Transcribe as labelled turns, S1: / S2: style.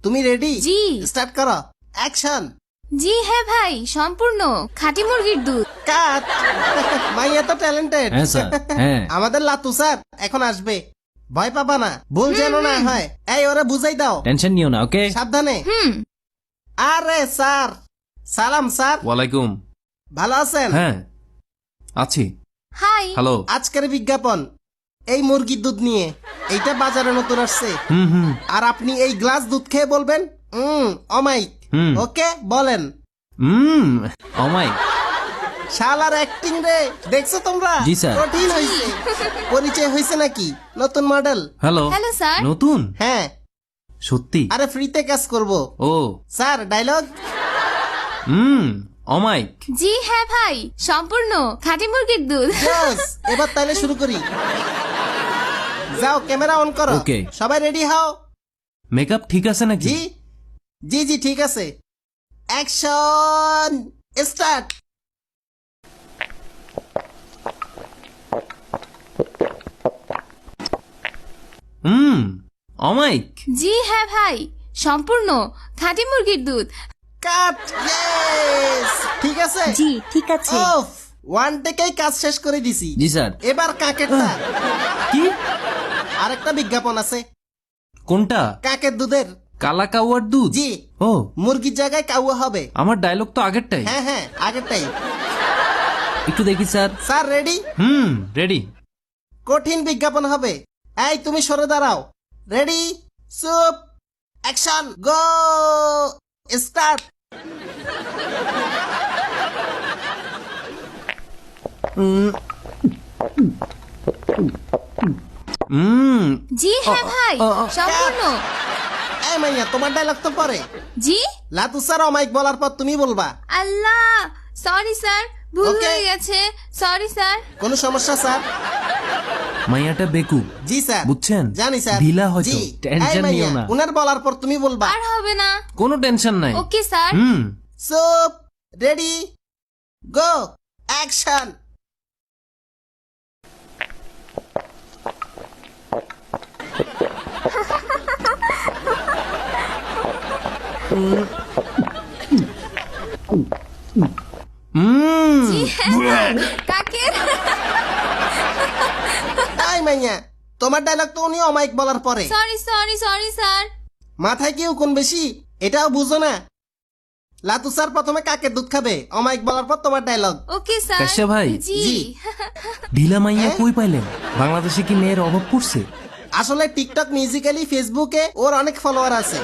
S1: তুমি রেডি?
S2: জি।
S1: স্টার্ট করো, অ্যাকশন।
S2: জি হ্যাঁ ভাই, সম্পূর্ণ খাঁটি মুরগির দুধ।
S1: কাট। মাইয়া তো ট্যালেন্টেড।
S3: হ্যাঁ স্যার, হ্যাঁ।
S1: আমাদের লাতু স্যার এখন আসবে, ভয় পাবা না, ভুল যেন না হয়। এই ওরা বুঝাই দাও,
S3: টেনশন নিও না, ওকে?
S1: সাবধানে।
S2: হুম।
S1: আরে স্যার, সালাম স্যার,
S3: ওয়ালাইকুম।
S1: ভালো আছেন?
S3: হ্যাঁ আছি।
S2: হাই।
S3: হ্যালো।
S1: আজকের বিজ্ঞাপন এই মুরগির দুধ নিয়ে, এইটা বাজারে নতুন আসছে।
S3: হুম।
S1: আর আপনি এই গ্লাস দুধ খেয়ে বলবেন অমাইক।
S3: হুম।
S1: ওকে বলেন।
S3: আমাই।
S1: শালার অ্যাক্টিং রে, দেখছো তোমরা?
S3: জি, স্যার।
S1: কঠিন হয়েছে। পরিচয় হয়েছে নাকি নতুন মডেল?
S3: হ্যালো।
S2: Hello sir.
S3: নতুন?
S1: হ্যাঁ।
S3: সত্যি?
S1: আরে ফ্রিতে কাজ করব।
S3: ও।
S1: Sir dialogue.
S3: অমাইক।
S2: জি হ্যাঁ ভাই, সম্পূর্ণ খাঁটি মুরগির দুধ।
S1: ইয়েস, এবার তাহলে শুরু করি। যাও ক্যামেরা অন করো।
S3: Okay.
S1: সবাই রেডি হও।
S3: মেকআপ ঠিক আছে নাকি?
S1: জি জি জি ঠিক আছে। Action start.
S3: অমাইক।
S2: জি হ্যাঁ ভাই, সম্পূর্ণ খাঁটি মুরগির দুধ।
S1: কাট। ইয়েস, ঠিক আছে।
S4: জি ঠিক আছে।
S1: ওফ, ওয়ান টেকেই কাজ শেষ করে দিছি।
S3: জি স্যার।
S1: এবার কাকেরটা।
S3: কি?
S1: আরেকটা বিজ্ঞাপন আছে
S3: কোনটা?
S1: কাকের দুধের।
S3: কালা কাউয়ার দুধ?
S1: জি,
S3: ও,
S1: মুরগির জায়গায় কাউয়া হবে।
S3: আমার ডায়লগ তো আগেরটাই।
S1: হ্যাঁ হ্যাঁ, আগেরটাই।
S3: একটু দেখি স্যার।
S1: Sir ready?
S3: রেডি।
S1: কঠিন বিজ্ঞাপন হবে। এই তুমি সরে দাঁড়াও। রেডি, চুপ, অ্যাকশন, গো, স্টার্ট।
S2: জি হ্যাঁ ভাই, সম্পূর্ণ।
S1: এই মাইয়া, তোমার ডায়লগ তো পরে।
S2: জি।
S1: লাতু স্যার অমাইক বলার পর তুমি বলবা।
S2: আল্লাহ, সরি স্যার, ভুল
S1: Okay.
S2: হয়ে গেছে। Sorry sir.
S1: কোনো সমস্যা স্যার?
S3: মাইয়াটা বেকু।
S1: জি স্যার,
S3: বুঝছেন?
S1: জানি স্যার।
S3: ঢিলা হয়তো।
S1: জি।
S3: টেনশন
S1: এই মাইয়া,
S3: নিও না।
S1: উনার বলার পর তুমি বলবা।
S2: আর হবে না।
S3: কোনো টেনশন নাই।
S2: Okay sir.
S1: চুপ, রেডি, গো, অ্যাকশন।
S2: জি হ্যাঁ, কাকের।
S1: এই মাইয়া, তোমার ডায়লগ তো উনি অমাইক বলার পরে।
S2: Sorry sorry sorry sir.
S1: মাথায় কি কোন বেশি, এটাও বুঝো না? লাতু স্যার প্রথমে কাকের দুধ খাবে, অমাইক বলার পর তোমার ডায়লগ।
S2: Okay sir.
S3: কাশ্যা ভাই।
S2: জি।
S1: জি।
S3: ঢিলা মাইয়া
S1: হ্যাঁ?
S3: কই পাইলেন? বাংলাদেশে কি মেয়ের অভাব পড়ছে?
S1: আসলে টিকটক, মিউজিক্যালি, ফেসবুকে ওর অনেক ফলোয়ার আছে।